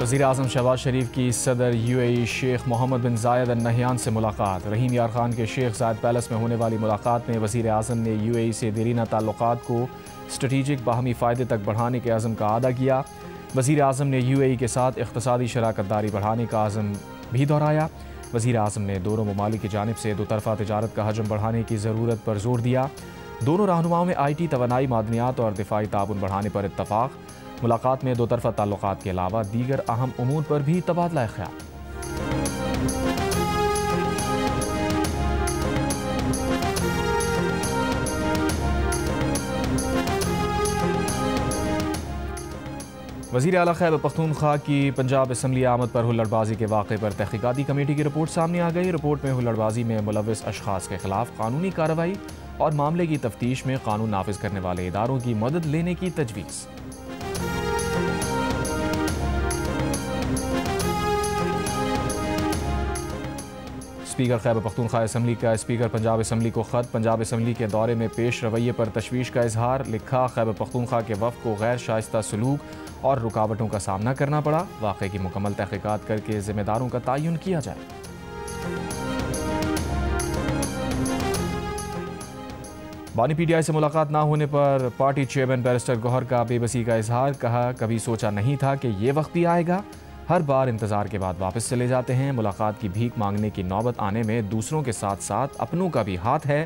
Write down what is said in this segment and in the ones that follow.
वज़ीर-ए-आज़म शहबाज शरीफ की सदर UAE शेख मोहम्मद बिन जायद अल नहयान से मुलाकात। रहीम यार खान के शेख जायद पैलेस में होने वाली मुलाकात में वज़ीर-ए-आज़म ने UAE से देरीना ताल्लुकात को स्ट्रेटेजिक बाहमी फ़ायदे तक बढ़ाने के अज़म का अदा किया। वज़ीर-ए-आज़म ने UAE के साथ इक़्तिसादी शराकतदारी बढ़ाने का अज़म भी दोहराया। वज़ीर-ए-आज़म ने दोनों ममालिक की जानिब से दोतरफ़ा तिजारत का हजम बढ़ाने की ज़रूरत पर जोर दिया। दोनों रहनुमाओं में IT, तवानाई, मादनियात और दिफाई ताउन बढ़ाने पर इत्तफ़ाक़। मुलाकात में दोतरफ़ा ताल्लुकात के अलावा दीगर अहम उमूर पर भी तबादला ख्याल। वज़ीर आला खैबर पख्तूनख्वा की पंजाब असम्बली आमद पर हुल्लड़बाजी के वाक़े पर तहक़ीक़ाती कमेटी की रिपोर्ट सामने आ गई। रिपोर्ट में हुल्लड़बाजी में मुलव्विस अशख़ास के खिलाफ कानूनी कार्रवाई और मामले की तफ्तीश में कानून नाफिज करने वाले इदारों की मदद लेने की तजवीज़। स्पीकर खैबर पख्तूनख्वा असम्बली का स्पीकर पंजाब असम्बली को ख़त। पंजाब असम्बली के दौरे में पेश रवैये पर तशवीश का इजहार। लिखा, खैबर पख्तूनख्वा के वफ़द को गैर शाइस्ता सलूक और रुकावटों का सामना करना पड़ा। वाक़े की मुकम्मल तहक़ीक़ात करके ज़िम्मेदारों का तयन किया जाए। बानी PTI से मुलाकात ना होने पर पार्टी चेयरमैन बैरिस्टर गौहर का बेबसी का इजहार। कहा, कभी सोचा नहीं था कि ये वक्त भी आएगा। हर बार इंतज़ार के बाद वापस चले जाते हैं। मुलाकात की भीख मांगने की नौबत आने में दूसरों के साथ साथ अपनों का भी हाथ है।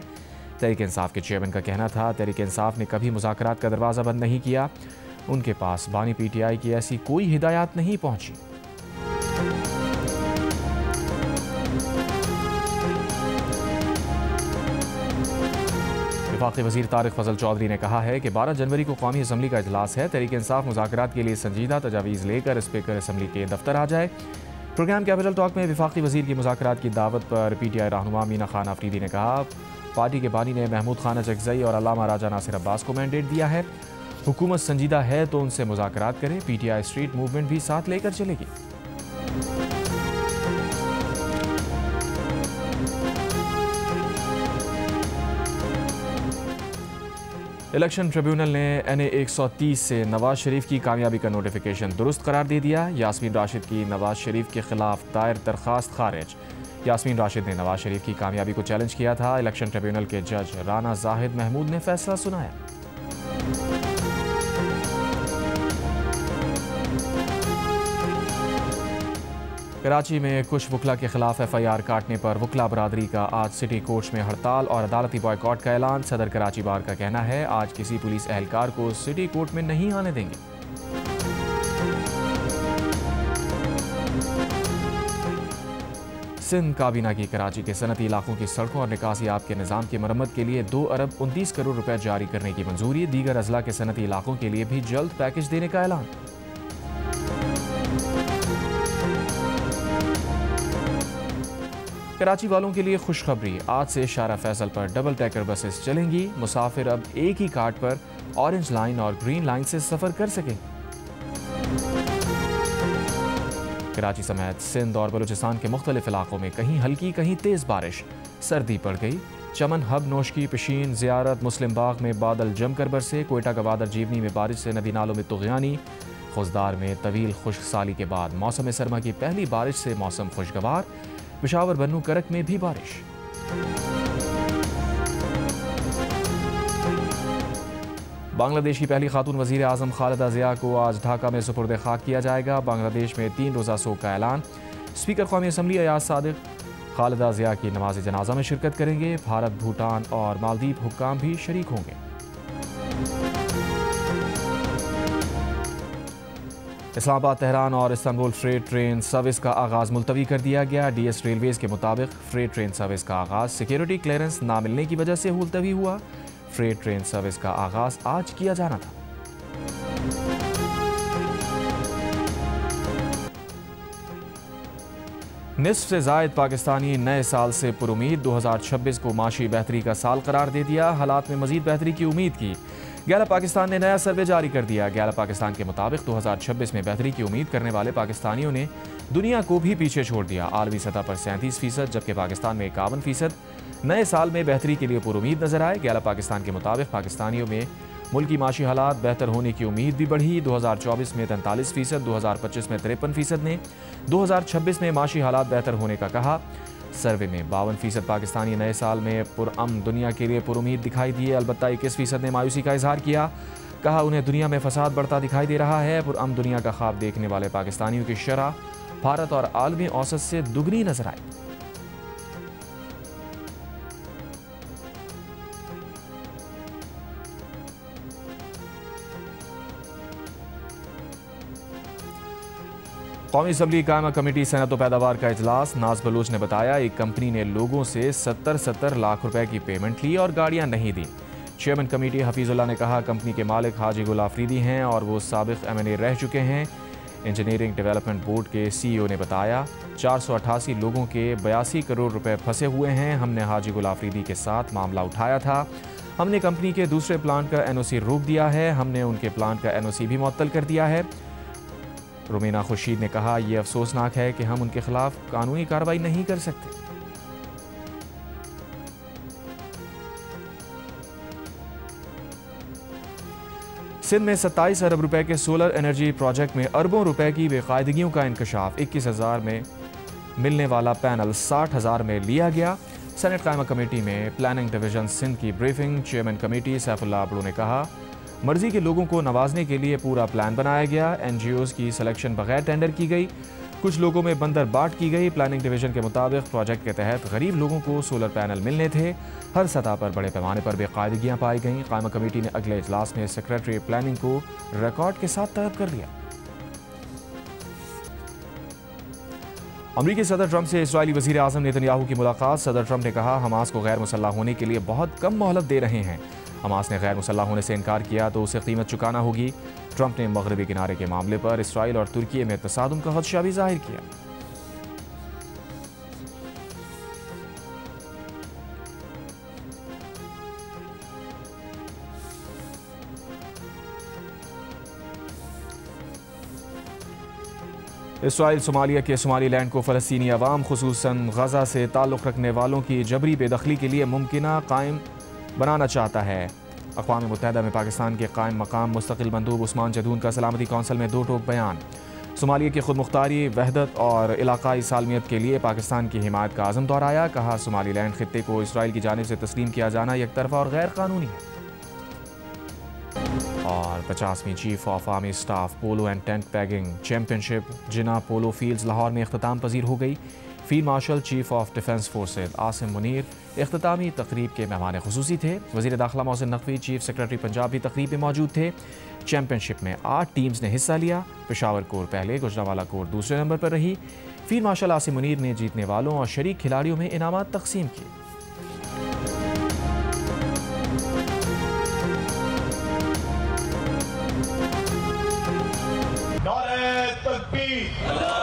तहरीक इंसाफ के चेयरमैन का कहना था, तहरीक इंसाफ ने कभी मुज़ाकरात का दरवाज़ा बंद नहीं किया। उनके पास बानी PTI की ऐसी कोई हिदायत नहीं पहुंची। वफाकी वज़ीर तारिक फजल चौधरी ने कहा है कि 12 जनवरी को कौमी असम्बली का इजलास है। तहरीक इंसाफ मुज़ाकरात के लिए संजीदा तजावीज़ लेकर स्पीकर असम्बली के दफ्तर आ जाए। प्रोग्राम कैपिटल टॉक में वफाकी वज़ीर की मुज़ाकरात की दावत पर PTI रहनुमा मीना खान अफरीदी ने कहा, पार्टी के बानी ने महमूद खान अचकज़ई और अल्लामा राजा नासिर अब्बास को मैंडेट दिया है। हुकूमत संजीदा है तो उनसे मुज़ाकरात करें। PTI स्ट्रीट मूवमेंट भी साथ लेकर चलेगी। इलेक्शन ट्रिब्यूनल ने NA 130 से नवाज शरीफ की कामयाबी का नोटिफिकेशन दुरुस्त करार दे दिया। यास्मीन राशिद की नवाज शरीफ के खिलाफ दायर दरखास्त खारिज। यास्मीन राशिद ने नवाज शरीफ की कामयाबी को चैलेंज किया था। इलेक्शन ट्रिब्यूनल के जज राना जाहिद महमूद ने फैसला सुनाया। कराची में कुछ वकला के खिलाफ FIR काटने पर वकला बरादरी का आज सिटी कोर्ट्स में हड़ताल और अदालती बॉयकॉट का ऐलान। सदर कराची बार का कहना है, आज किसी पुलिस एहलकार को सिटी कोर्ट में नहीं आने देंगे। सिंध काबीना की कराची के सनती इलाकों की सड़कों और निकासी आब के निज़ाम की मरम्मत के लिए 2 अरब 29 करोड़ रुपए जारी करने की मंजूरी। दीगर अजला के सनती इलाकों के लिए भी जल्द पैकेज देने का ऐलान। कराची वालों के लिए खुशखबरी, आज से शारा फैसल पर डबल टैकर बसेस चलेंगी। मुसाफिर अब एक ही कार्ड पर ऑरेंज लाइन और ग्रीन लाइन से सफर कर सकें। कराची समेत सिंध और बलूचिस्तान के मुख्तलिफ इलाकों में कहीं हल्की कहीं तेज बारिश। सर्दी पड़ गई। चमन, हब, नोशकी, पिशीन, ज़ियारत, मुस्लिम बाग में बादल जमकर बरसे। कोयटा गवादर जीवनी में बारिश से नदी नालों में तुग़यानी। खुशदार में तवील खुश्क साली के बाद मौसम सरमा की पहली बारिश से मौसम खुशगवार। पिशावर, बन्नू, करक में भी बारिश। बांग्लादेश की पहली खातून वज़ीर आज़म खालिदा ज़िया को आज ढाका में सुपुर्द खाक किया जाएगा। बांग्लादेश में 3 रोज़ा सोग का ऐलान। स्पीकर कौमी असम्बली अयाज सादिक खालिदा ज़िया की नमाज जनाजा में शिरकत करेंगे। भारत, भूटान और मालदीव हुक्काम भी शरीक होंगे। इस्लामाबाद, तेहरान और इस्तांबुल फ्रेट ट्रेन सर्विस का आगाज़ मुलतवी कर दिया गया। DS रेलवेज़ के मुताबिक फ्रेट ट्रेन सर्विस का आगाज़ सिक्योरिटी क्लियरेंस ना मिलने की वजह से मुलतवी हुआ। फ्रेट ट्रेन सर्विस का आगाज़ आज किया जाना था। निस्फ से ज़ायद पाकिस्तानी नए साल से पुरुमीद 2026 को माशी बेहतरी का साल करार दे दिया। हालात में मजीद बेहतरी की उम्मीद की। गैलप पाकिस्तान ने नया सर्वे जारी कर दिया। गैलप पाकिस्तान के मुताबिक 2026 में बेहतरी की उम्मीद करने वाले पाकिस्तानियों ने दुनिया को भी पीछे छोड़ दिया। आलमी सतह पर 37%, जबकि पाकिस्तान में 51%। नए साल में बेहतरी के लिए पुरुमीद नजर आए। गैलप पाकिस्तान के मुताबिक पाकिस्तानियों में मुल्क की माशी हालात बेहतर होने की उम्मीद भी बढ़ी। 2024 में 43%, 2025 में 53% ने 2026 में माशी हालात बेहतर होने का कहा। सर्वे में 52% पाकिस्तानी नए साल में पुरअमन दुनिया के लिए पुरुमीद दिखाई दिए। अलबत्ता 21% ने मायूसी का इजहार किया। कहा उन्हें दुनिया में फसाद बढ़ता दिखाई दे रहा है। पुरअमन दुनिया का ख्वाब देखने वाले पाकिस्तानियों की शरह भारत और आलमी औसत से दुगनी नजर आई। कौमी असम्बली कायमा कमेटी सनअत व पैदावार का इजलास। नाज बलूच ने बताया एक कंपनी ने लोगों से 70 लाख रुपए की पेमेंट ली और गाड़ियां नहीं दी। चेयरमैन कमेटी हफीजुल्लाह ने कहा कंपनी के मालिक हाजी गुल आफरीदी हैं और वो साबिक MNA रह चुके हैं। इंजीनियरिंग डेवलपमेंट बोर्ड के CEO ने बताया 488 लोगों के 82 करोड़ रुपए फंसे हुए हैं। हमने हाजी गुल आफरीदी के साथ मामला उठाया था। हमने कंपनी के दूसरे प्लांट का NOC रोक दिया है। हमने उनके प्लांट का NOC भी मुअत्तल कर दिया है। रुमीना खुर्शीद ने कहा यह अफसोसनाक है कि हम उनके खिलाफ कानूनी कार्रवाई नहीं कर सकते। सिंध में 27 अरब रुपए के सोलर एनर्जी प्रोजेक्ट में अरबों रुपए की बेकायदगियों का इंकशाफ। 21,000 में मिलने वाला पैनल 60,000 में लिया गया। सेनेट कायमा कमेटी में प्लानिंग डिवीजन सिंध की briefing. Chairman committee Saifullah Abro ने कहा मर्जी के लोगों को नवाजने के लिए पूरा प्लान बनाया गया। NGOs की सिलेक्शन बगैर टेंडर की गई। कुछ लोगों में बंदर बाट की गई। प्लानिंग डिवीजन के मुताबिक प्रोजेक्ट के तहत गरीब लोगों को सोलर पैनल मिलने थे। हर सतह पर बड़े पैमाने पर बेकायदगियां पाई गईं। कायमा कमेटी ने अगले इजलास में सेक्रेटरी प्लानिंग को रिकॉर्ड के साथ तलब कर लिया। अमरीकी सदर ट्रंप से इस्राईली वज़ीर आज़म नेतन्याहू की मुलाकात। सदर ट्रंप ने कहा हमास को गैर मुसल्लह होने के लिए बहुत कम मोहलत दे रहे हैं। हमास ने गैर मुसल्लह होने से इनकार किया तो उसे कीमत चुकाना होगी। ट्रंप ने मगरबी किनारे के मामले पर इसराइल और तुर्की में तसादुम का खदशा भी जाहिर किया। इसराइल सोमालिया के सोमालीलैंड को फ़लस्तीनी अवाम खुसूसन गजा से ताल्लुक़ रखने वालों की जबरी बेदखली के लिए मुमकिना कायम बनाना चाहता है। अक़वाम मुत्तहिदा में पाकिस्तान के कायम मकाम मुस्तकिल मंदूब उस्मान जदून का सलामती कौंसिल में दो टोक बयान। सोमालिया की खुद मुख्तारी, वहदत और इलाकाई सालमियत के लिए पाकिस्तान की हिमायत का आज़म दोहराया। कहा सोमालीलैंड खित्ते को इसराइल की जानिब से तस्लीम किया जाना एक तरफा और गैर कानूनी है। और 50वीं chief of army staff polo and tent pegging championship Jinnah polo fields Lahore में इख्तिताम पजीर हो गई। Field marshal chief of defence forces Asim Munir इख्तितामी तकरीब के मेहमान खुसूसी थे। वज़ीर दाखिला मोहसिन नकवी, चीफ सेक्रेटरी पंजाब भी तकरीब में मौजूद थे। चैंपियनशिप में 8 टीम्स ने हिस्सा लिया। पेशावर कोर पहले, गुजरांवाला कोर दूसरे नंबर पर रही। फील्ड मार्शल आसिम मुनीर ने जीतने वालों और शरीक खिलाड़ियों में इनामात तकसीम किए। नारे तकबीर।